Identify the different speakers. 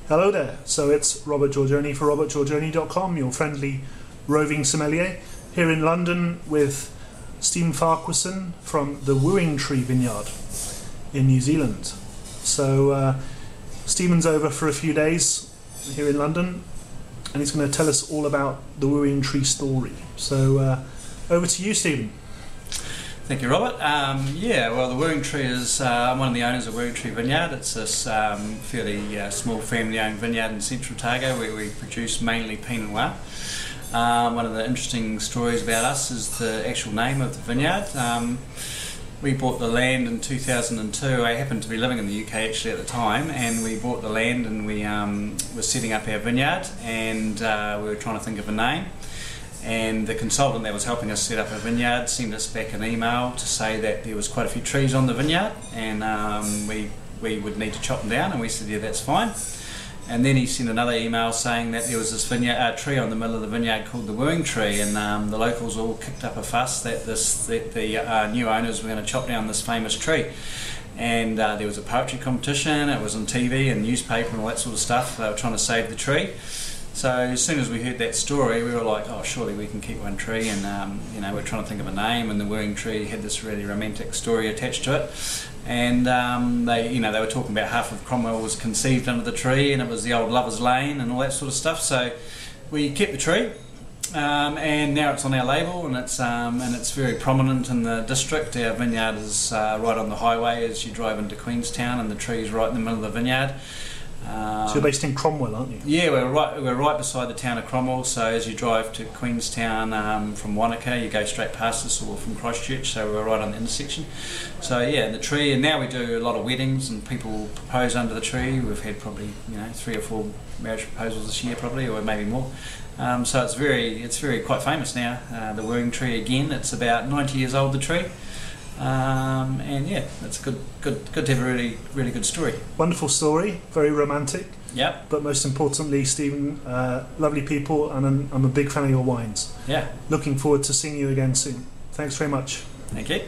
Speaker 1: Hello there, so it's Robert Giorgione for robertgiorgione.com, your friendly roving sommelier, here in London with Stephen Farquharson from the Wooing Tree Vineyard in New Zealand. So Stephen's over for a few days here in London and he's going to tell us all about the Wooing Tree story. So over to you, Stephen.
Speaker 2: Thank you, Robert. The Wooing Tree is, I'm one of the owners of Wooing Tree Vineyard. It's this fairly small family-owned vineyard in central Otago where we produce mainly Pinot Noir. One of the interesting stories about us is the actual name of the vineyard. We bought the land in 2002. I happened to be living in the UK actually at the time, and we bought the land and we were setting up our vineyard, and we were trying to think of a name. And the consultant that was helping us set up a vineyard sent us back an email to say that there was quite a few trees on the vineyard, and we would need to chop them down, and we said, yeah, that's fine. And then he sent another email saying that there was this tree on the middle of the vineyard called the Wooing Tree, and the locals all kicked up a fuss that the new owners were going to chop down this famous tree. And there was a poetry competition, it was on TV and newspaper and all that sort of stuff. They were trying to save the tree. So as soon as we heard that story, we were like, oh, surely we can keep one tree, and we're trying to think of a name, and the Wooing Tree had this really romantic story attached to it. And they were talking about half of Cromwell was conceived under the tree, and it was the old Lover's Lane and all that sort of stuff. So we kept the tree, and now it's on our label, and it's very prominent in the district. Our vineyard is right on the highway as you drive into Queenstown, and the tree is right in the middle of the vineyard.
Speaker 1: So you're based in Cromwell, aren't you?
Speaker 2: Yeah, we're right beside the town of Cromwell. So as you drive to Queenstown from Wanaka, you go straight past us, or from Christchurch. So we're right on the intersection. So yeah, the tree, and now we do a lot of weddings, and people propose under the tree. We've had probably 3 or 4 marriage proposals this year, probably, or maybe more. So it's very quite famous now. The Wooing Tree again. It's about 90 years old. The tree. And yeah, it's good to have a really good story.
Speaker 1: Wonderful story, very romantic.
Speaker 2: Yep.
Speaker 1: But most importantly, Stephen, lovely people, and I'm a big fan of your wines.
Speaker 2: Yeah.
Speaker 1: Looking forward to seeing you again soon. Thanks very much.
Speaker 2: Thank you.